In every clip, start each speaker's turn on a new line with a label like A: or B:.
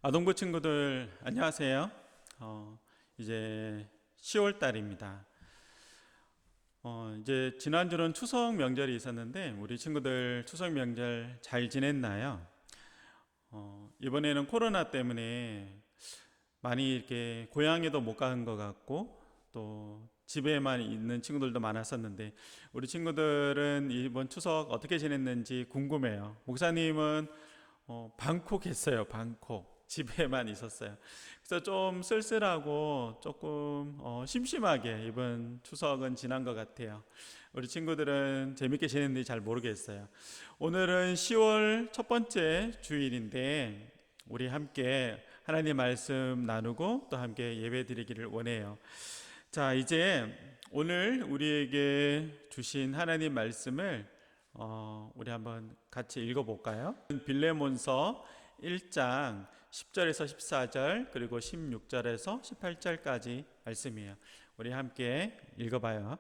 A: 아동부 친구들 안녕하세요. 이제 10월 달입니다. 이제 지난주는 추석 명절이 있었는데 우리 친구들 추석 명절 잘 지냈나요? 이번에는 코로나 때문에 많이 이렇게 고향에도 못 간 것 같고 또 집에만 있는 친구들도 많았었는데 우리 친구들은 이번 추석 어떻게 지냈는지 궁금해요. 목사님은 방콕 했어요. 방콕. 집에만 있었어요. 그래서 좀 쓸쓸하고 조금 심심하게 이번 추석은 지난 것 같아요. 우리 친구들은 재밌게 지냈는지 잘 모르겠어요. 오늘은 10월 첫 번째 주일인데 우리 함께 하나님 말씀 나누고 또 함께 예배 드리기를 원해요. 자, 이제 오늘 우리에게 주신 하나님 말씀을 우리 한번 같이 읽어볼까요? 빌레몬서 1장 10절에서 14절 그리고 16절에서 18절까지 말씀이에요. 우리 함께 읽어봐요.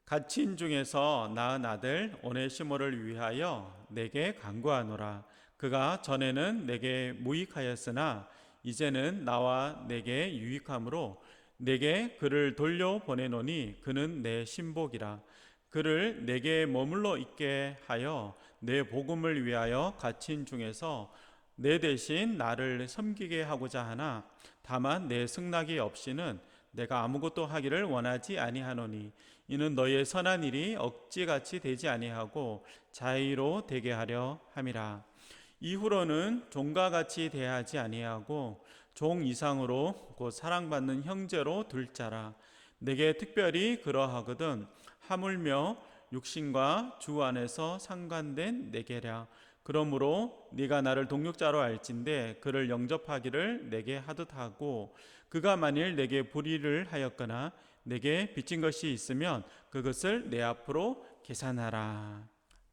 A: 갇힌 중에서 낳은 아들 오네시모를 위하여 내게 간구하노라. 그가 전에는 내게 무익하였으나 이제는 나와 내게 유익함으로 내게 그를 돌려 보내노니 그는 내 신복이라. 그를 내게 머물러 있게 하여 내 복음을 위하여 갇힌 중에서 내 대신 나를 섬기게 하고자 하나 다만 내 승낙이 없이는 내가 아무것도 하기를 원하지 아니하노니 이는 너의 선한 일이 억지같이 되지 아니하고 자의로 되게 하려 함이라. 이후로는 종과 같이 대하지 아니하고 종 이상으로 곧 사랑받는 형제로 둘 자라. 내게 특별히 그러하거든 하물며 육신과 주 안에서 상관된 내게랴. 그러므로 네가 나를 동역자로 알진대 그를 영접하기를 내게 하듯 하고 그가 만일 내게 불의를 하였거나 내게 빚진 것이 있으면 그것을 내 앞으로 계산하라.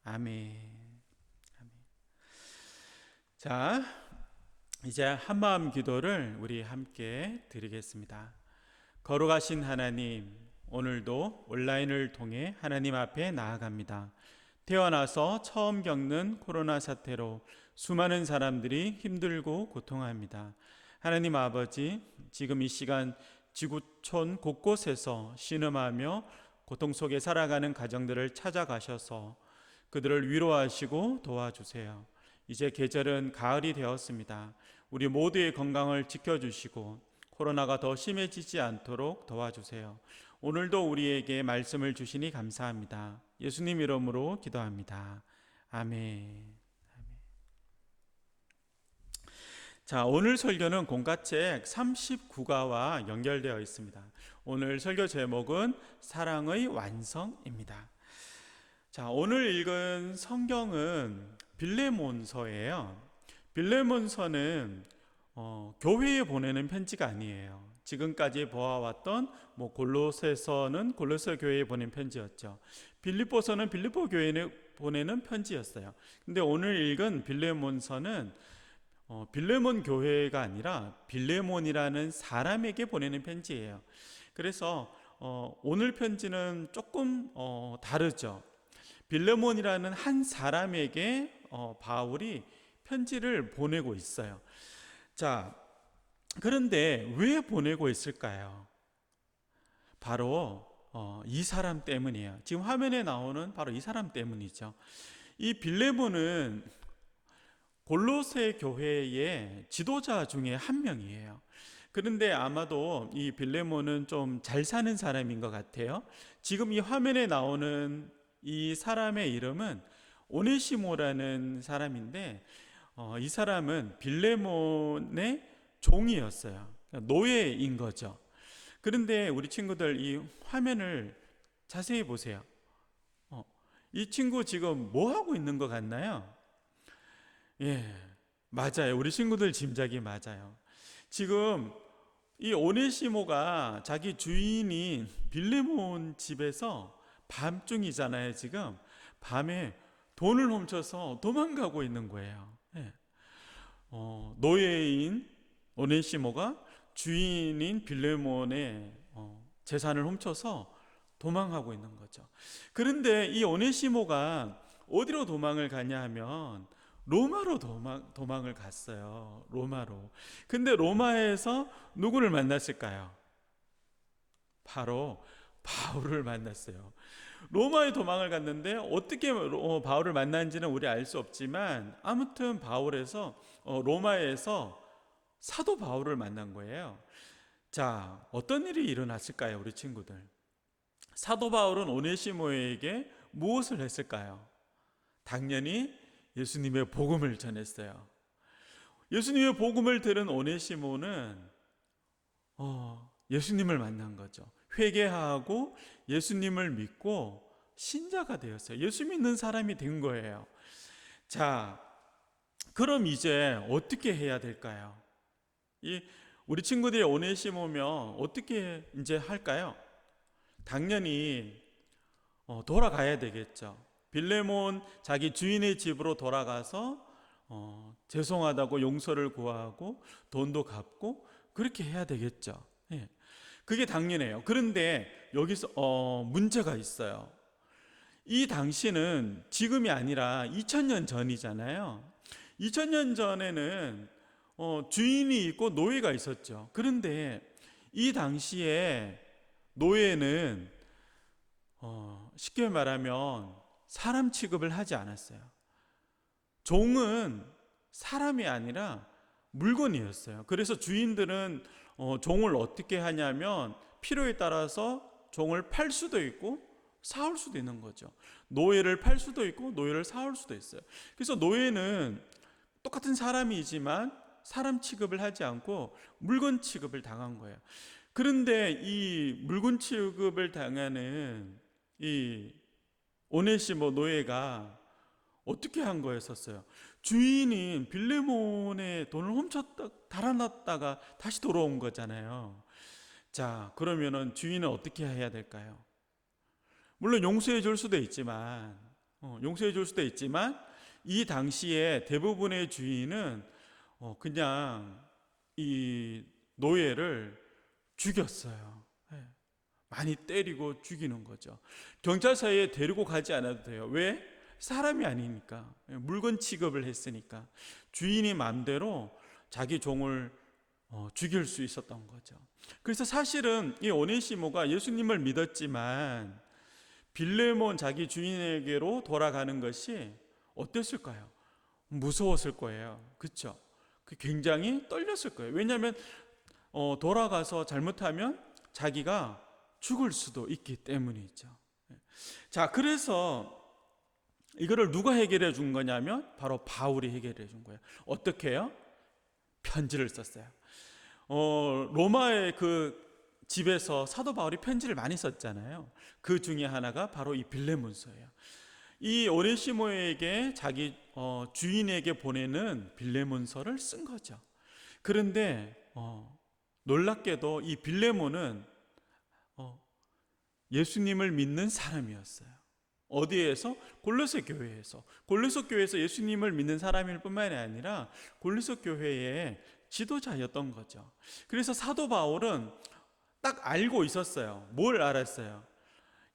A: 아멘. 자, 이제 한마음 기도를 우리 함께 드리겠습니다. 거룩하신 하나님, 오늘도 온라인을 통해 하나님 앞에 나아갑니다. 태어나서 처음 겪는 코로나 사태로 수많은 사람들이 힘들고 고통합니다. 하나님 아버지, 지금 이 시간 지구촌 곳곳에서 신음하며 고통 속에 살아가는 가정들을 찾아가셔서 그들을 위로하시고 도와주세요. 이제 계절은 가을이 되었습니다. 우리 모두의 건강을 지켜주시고 코로나가 더 심해지지 않도록 도와주세요. 오늘도 우리에게 말씀을 주시니 감사합니다. 예수님 이름으로 기도합니다. 아멘. 자, 오늘 설교는 공과책 39가와 연결되어 있습니다. 오늘 설교 제목은 사랑의 완성입니다. 자, 오늘 읽은 성경은 빌레몬서예요. 빌레몬서는 교회에 보내는 편지가 아니에요. 지금까지 보아왔던 골로새서는 골로새 교회에 보낸 편지였죠. 빌립보서는 빌립보 교회에 보내는 편지였어요. 근데 오늘 읽은 빌레몬서는 빌레몬 교회가 아니라 빌레몬이라는 사람에게 보내는 편지예요. 그래서 오늘 편지는 조금 다르죠. 빌레몬이라는 한 사람에게 바울이 편지를 보내고 있어요. 자, 그런데 왜 보내고 있을까요? 바로 이 사람 때문이에요. 지금 화면에 나오는 바로 이 사람 때문이죠. 이 빌레몬은 골로새 교회의 지도자 중에 한 명이에요. 그런데 아마도 이 빌레몬은 좀 잘 사는 사람인 것 같아요. 지금 이 화면에 나오는 이 사람의 이름은 오네시모라는 사람인데 이 사람은 빌레몬의 종이었어요. 노예인 거죠. 그런데 우리 친구들 이 화면을 자세히 보세요. 이 친구 지금 뭐 하고 있는 것 같나요? 예, 맞아요. 우리 친구들 짐작이 맞아요. 지금 이 오네시모가 자기 주인인 빌레몬 집에서 밤중이잖아요. 지금 밤에 돈을 훔쳐서 도망가고 있는 거예요. 예. 노예인 오네시모가 주인인 빌레몬의 재산을 훔쳐서 도망하고 있는 거죠. 그런데 이 오네시모가 어디로 도망을 가냐 하면 로마로 도망을 갔어요. 로마로. 근데 로마에서 누구를 만났을까요? 바로 바울을 만났어요. 로마에 도망을 갔는데 어떻게 바울을 만난지는 우리 알 수 없지만 아무튼 로마에서 사도 바울을 만난 거예요. 자, 어떤 일이 일어났을까요, 우리 친구들? 사도 바울은 오네시모에게 무엇을 했을까요? 당연히 예수님의 복음을 전했어요. 예수님의 복음을 들은 오네시모는 예수님을 만난 거죠. 회개하고 예수님을 믿고 신자가 되었어요. 예수 믿는 사람이 된 거예요. 자, 그럼 이제 어떻게 해야 될까요? 우리 친구들이 오네시모면 어떻게 이제 할까요? 당연히 돌아가야 되겠죠. 빌레몬 자기 주인의 집으로 돌아가서 죄송하다고 용서를 구하고 돈도 갚고 그렇게 해야 되겠죠. 예. 그게 당연해요. 그런데 여기서 문제가 있어요. 이 당시는 지금이 아니라 2000년 전이잖아요. 2000년 전에는 주인이 있고 노예가 있었죠. 그런데 이 당시에 노예는 쉽게 말하면 사람 취급을 하지 않았어요. 종은 사람이 아니라 물건이었어요. 그래서 주인들은 종을 어떻게 하냐면 필요에 따라서 종을 팔 수도 있고 사올 수도 있는 거죠. 노예를 팔 수도 있고 노예를 사올 수도 있어요. 그래서 노예는 똑같은 사람이지만 사람 취급을 하지 않고 물건 취급을 당한 거예요. 그런데 이 물건 취급을 당하는 이 오네시모 노예가 어떻게 한 거였었어요? 주인인 빌레몬의 돈을 훔쳤다 달아났다가 다시 돌아온 거잖아요. 자, 그러면은 주인은 어떻게 해야 될까요? 물론 용서해 줄 수도 있지만 이 당시에 대부분의 주인은 그냥 이 노예를 죽였어요. 많이 때리고 죽이는 거죠. 경찰서에 데리고 가지 않아도 돼요. 왜? 사람이 아니니까. 물건 취급을 했으니까. 주인이 마음대로 자기 종을 죽일 수 있었던 거죠. 그래서 사실은 이 오네시모가 예수님을 믿었지만 빌레몬 자기 주인에게로 돌아가는 것이 어땠을까요? 무서웠을 거예요. 그렇죠? 굉장히 떨렸을 거예요. 왜냐하면 돌아가서 잘못하면 자기가 죽을 수도 있기 때문이죠. 자, 그래서 이거를 누가 해결해 준 거냐면 바로 바울이 해결해 준 거예요. 어떻게 해요? 편지를 썼어요. 로마의 그 집에서 사도 바울이 편지를 많이 썼잖아요. 그 중에 하나가 바로 이 빌레몬서예요. 이 오네시모에게 자기 주인에게 보내는 빌레몬서를 쓴 거죠. 그런데 놀랍게도 이 빌레몬은 예수님을 믿는 사람이었어요. 어디에서? 골로새 교회에서. 골로새 교회에서 예수님을 믿는 사람일 뿐만이 아니라 골로새 교회의 지도자였던 거죠. 그래서 사도 바울은 딱 알고 있었어요. 뭘 알았어요?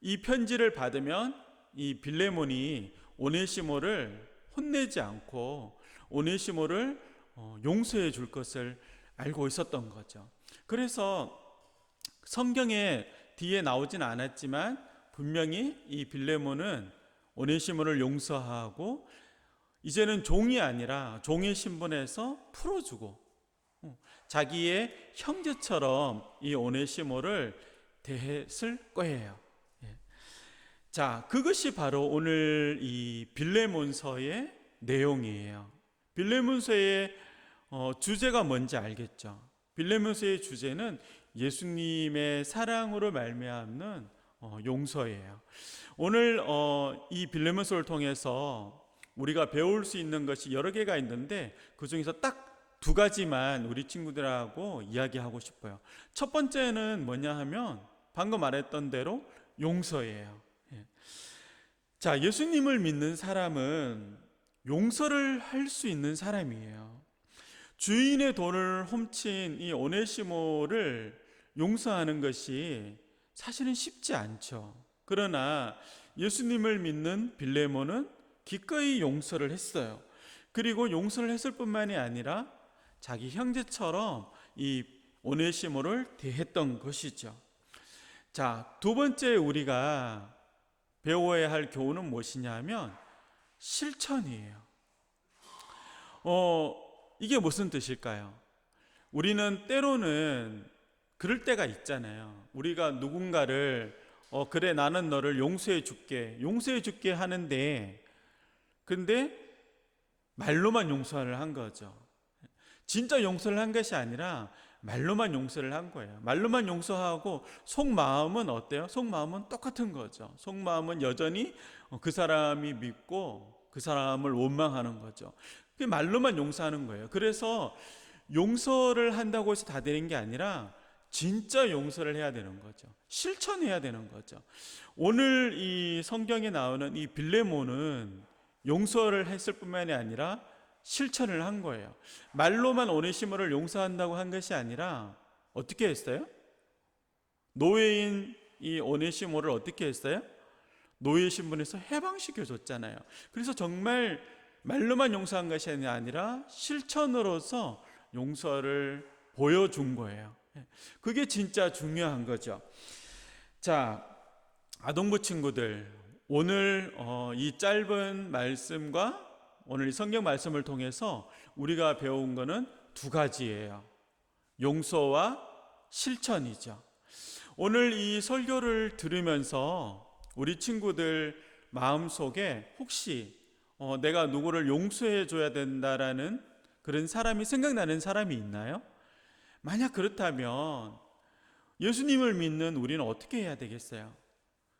A: 이 편지를 받으면 이 빌레몬이 오네시모를 혼내지 않고 오네시모를 용서해 줄 것을 알고 있었던 거죠. 그래서 성경에 뒤에 나오진 않았지만 분명히 이 빌레몬은 오네시모를 용서하고 이제는 종이 아니라 종의 신분에서 풀어주고 자기의 형제처럼 이 오네시모를 대했을 거예요. 자, 그것이 바로 오늘 이 빌레몬서의 내용이에요. 빌레몬서의 주제가 뭔지 알겠죠? 빌레몬서의 주제는 예수님의 사랑으로 말미암는 용서예요. 오늘 이 빌레몬서를 통해서 우리가 배울 수 있는 것이 여러 개가 있는데 그 중에서 딱 두 가지만 우리 친구들하고 이야기하고 싶어요. 첫 번째는 뭐냐 하면 방금 말했던 대로 용서예요. 자, 예수님을 믿는 사람은 용서를 할 수 있는 사람이에요. 주인의 돈을 훔친 이 오네시모를 용서하는 것이 사실은 쉽지 않죠. 그러나 예수님을 믿는 빌레몬은 기꺼이 용서를 했어요. 그리고 용서를 했을 뿐만이 아니라 자기 형제처럼 이 오네시모를 대했던 것이죠. 자, 두 번째 우리가 배워야 할 교훈은 무엇이냐면 실천이에요. 이게 무슨 뜻일까요? 우리는 때로는 그럴 때가 있잖아요. 우리가 누군가를 그래 나는 너를 용서해 줄게 하는데, 근데 말로만 용서를 한 거죠. 진짜 용서를 한 것이 아니라 말로만 용서를 한 거예요. 말로만 용서하고 속마음은 어때요? 속마음은 똑같은 거죠. 속마음은 여전히 그 사람이 믿고 그 사람을 원망하는 거죠. 그게 말로만 용서하는 거예요. 그래서 용서를 한다고 해서 다 되는 게 아니라 진짜 용서를 해야 되는 거죠. 실천해야 되는 거죠. 오늘 이 성경에 나오는 이 빌레몬은 용서를 했을 뿐만이 아니라 실천을 한 거예요. 말로만 오네시모를 용서한다고 한 것이 아니라 어떻게 했어요? 노예인 이 오네시모를 어떻게 했어요? 노예 신분에서 해방시켜 줬잖아요. 그래서 정말 말로만 용서한 것이 아니라 실천으로서 용서를 보여준 거예요. 그게 진짜 중요한 거죠. 자, 아동부 친구들, 오늘 이 짧은 말씀과 오늘 이 성경 말씀을 통해서 우리가 배운 거는 두 가지예요. 용서와 실천이죠. 오늘 이 설교를 들으면서 우리 친구들 마음속에 혹시 내가 누구를 용서해 줘야 된다라는 그런 사람이 생각나는 사람이 있나요? 만약 그렇다면 예수님을 믿는 우리는 어떻게 해야 되겠어요?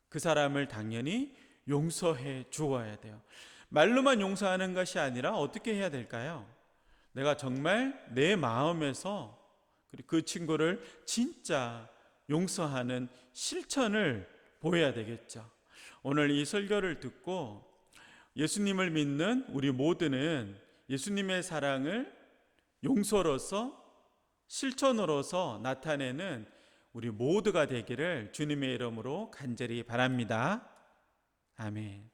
A: 그 사람을 당연히 용서해 주어야 돼요. 말로만 용서하는 것이 아니라 어떻게 해야 될까요? 내가 정말 내 마음에서 그 친구를 진짜 용서하는 실천을 보여야 되겠죠. 오늘 이 설교를 듣고 예수님을 믿는 우리 모두는 예수님의 사랑을 용서로서 실천으로서 나타내는 우리 모두가 되기를 주님의 이름으로 간절히 바랍니다. 아멘.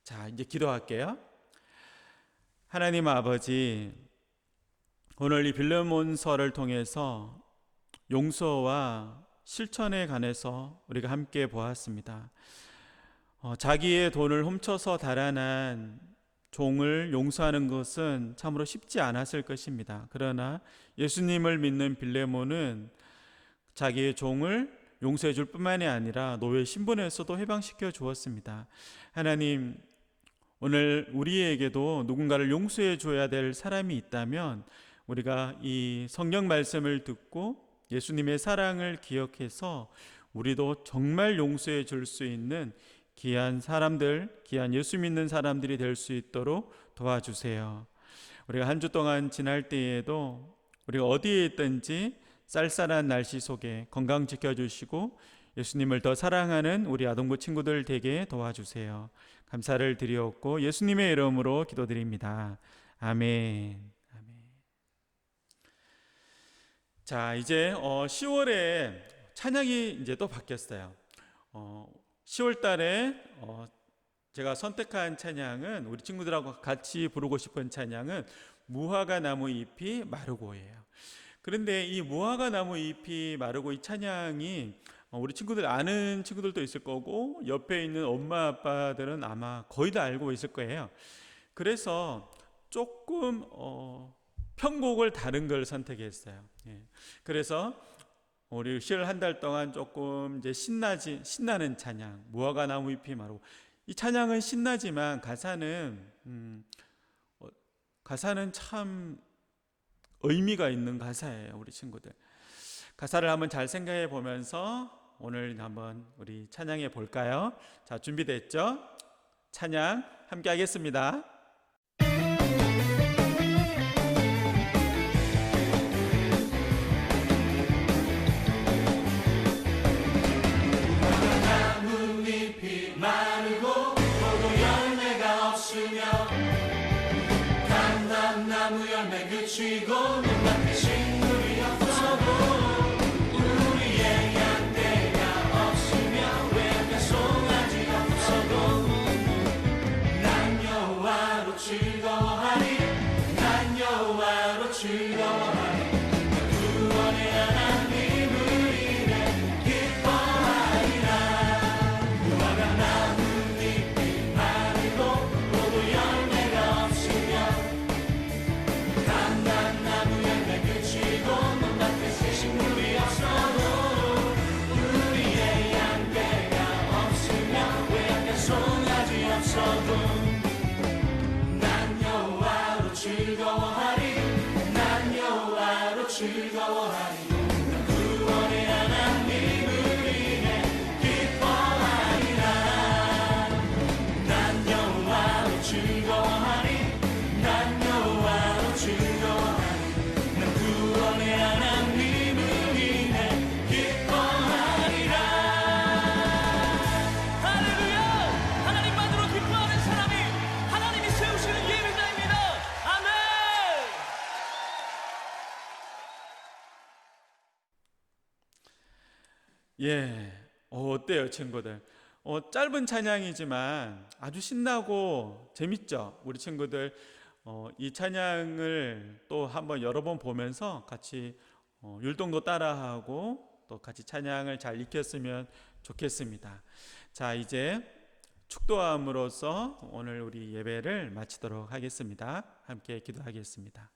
A: 자, 이제 기도할게요. 하나님 아버지, 오늘 이 빌레몬서를 통해서 용서와 실천에 관해서 우리가 함께 보았습니다. 자기의 돈을 훔쳐서 달아난 종을 용서하는 것은 참으로 쉽지 않았을 것입니다. 그러나 예수님을 믿는 빌레몬은 자기의 종을 용서해 줄 뿐만이 아니라 노예 신분에서도 해방시켜 주었습니다. 하나님, 오늘 우리에게도 누군가를 용서해 줘야 될 사람이 있다면 우리가 이 성경 말씀을 듣고 예수님의 사랑을 기억해서 우리도 정말 용서해 줄 수 있는 귀한 사람들, 귀한 예수 믿는 사람들이 될 수 있도록 도와주세요. 우리가 한 주 동안 지날 때에도 우리가 어디에 있든지 쌀쌀한 날씨 속에 건강 지켜주시고 예수님을 더 사랑하는 우리 아동부 친구들 되게 도와주세요. 감사를 드리옵고 예수님의 이름으로 기도드립니다. 아멘. 자, 이제 10월에 찬양이 이제 또 바뀌었어요. 10월 달에 제가 선택한 찬양은 우리 친구들하고 같이 부르고 싶은 찬양은 무화과 나무 잎이 마르고예요. 그런데 이 무화과 나무 잎이 마르고 이 찬양이 우리 친구들 아는 친구들도 있을 거고 옆에 있는 엄마 아빠들은 아마 거의 다 알고 있을 거예요. 그래서 조금 편곡을 다른 걸 선택했어요. 그래서 우리 10월 한 달 동안 조금 이제 신나는 찬양, 무화과 나무 잎이 마르고, 이 찬양은 신나지만 가사는 참 의미가 있는 가사예요. 우리 친구들 가사를 한번 잘 생각해 보면서 오늘 한번 우리 찬양해 볼까요? 자, 준비됐죠? 찬양 함께 하겠습니다.
B: 나뭇잎이 마르고 포도 열매가 없으며 감람나무 열매 그치고 눈앞에 식물이 없어도 우리의 양떼가 없으며 외가 송아지가 없어도 난 여호와로 즐거워하리
A: 예, 어때요, 친구들? 짧은 찬양이지만 아주 신나고 재밌죠? 우리 친구들 이 찬양을 또 한번 여러 번 보면서 같이 율동도 따라하고 또 같이 찬양을 잘 익혔으면 좋겠습니다. 자, 이제 축도함으로써 오늘 우리 예배를 마치도록 하겠습니다. 함께 기도하겠습니다.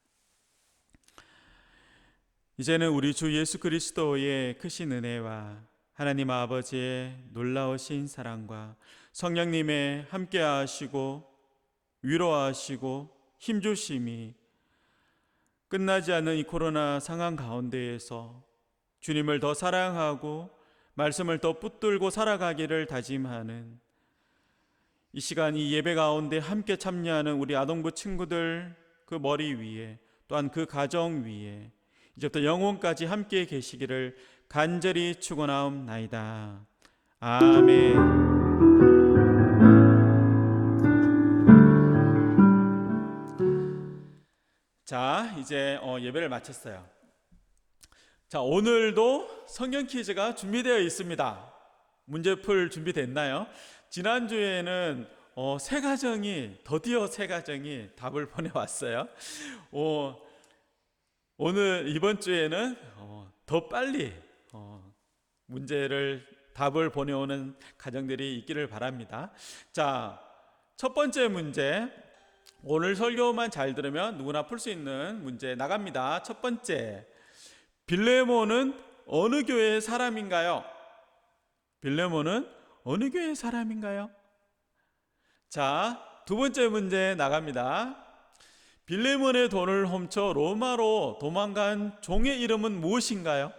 A: 이제는 우리 주 예수 그리스도의 크신 은혜와 하나님 아버지의 놀라우신 사랑과 성령님의 함께하시고 위로하시고 힘주심이 끝나지 않는 이 코로나 상황 가운데에서 주님을 더 사랑하고 말씀을 더 붙들고 살아가기를 다짐하는 이 시간, 이 예배 가운데 함께 참여하는 우리 아동부 친구들 그 머리 위에, 또한 그 가정 위에 이제부터 영혼까지 함께 계시기를 간절히 축원하옵나이다. 아멘. 자, 이제 예배를 마쳤어요. 자, 오늘도 성경 퀴즈가 준비되어 있습니다. 문제 풀 준비됐나요? 지난주에는 드디어 세 가정이 답을 보내왔어요. 오늘 이번 주에는 더 빨리 문제를 답을 보내오는 가정들이 있기를 바랍니다. 자, 첫 번째 문제, 오늘 설교만 잘 들으면 누구나 풀 수 있는 문제 나갑니다. 첫 번째, 빌레몬은 어느 교회의 사람인가요? 빌레몬은 어느 교회의 사람인가요? 자, 두 번째 문제 나갑니다. 빌레몬의 돈을 훔쳐 로마로 도망간 종의 이름은 무엇인가요?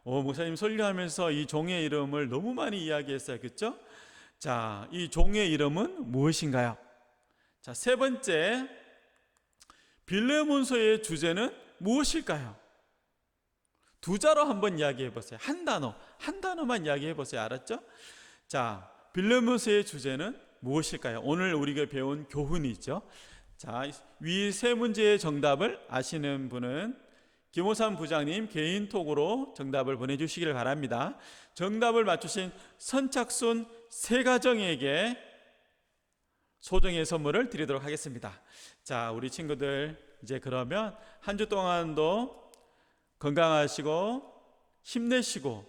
A: 목사님 설교하면서 이 종의 이름을 너무 많이 이야기했어요. 그렇죠? 자, 이 종의 이름은 무엇인가요? 자, 세 번째, 빌레몬서의 주제는 무엇일까요? 두 자로 한번 이야기해 보세요. 한 단어만 이야기해 보세요. 알았죠? 자, 빌레몬서의 주제는 무엇일까요? 오늘 우리가 배운 교훈이죠. 자, 위 세 문제의 정답을 아시는 분은 김호삼 부장님 개인톡으로 정답을 보내주시기를 바랍니다. 정답을 맞추신 선착순 세 가정에게 소정의 선물을 드리도록 하겠습니다. 자, 우리 친구들 이제 그러면 한 주 동안도 건강하시고 힘내시고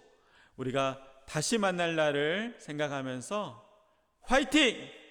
A: 우리가 다시 만날 날을 생각하면서 화이팅!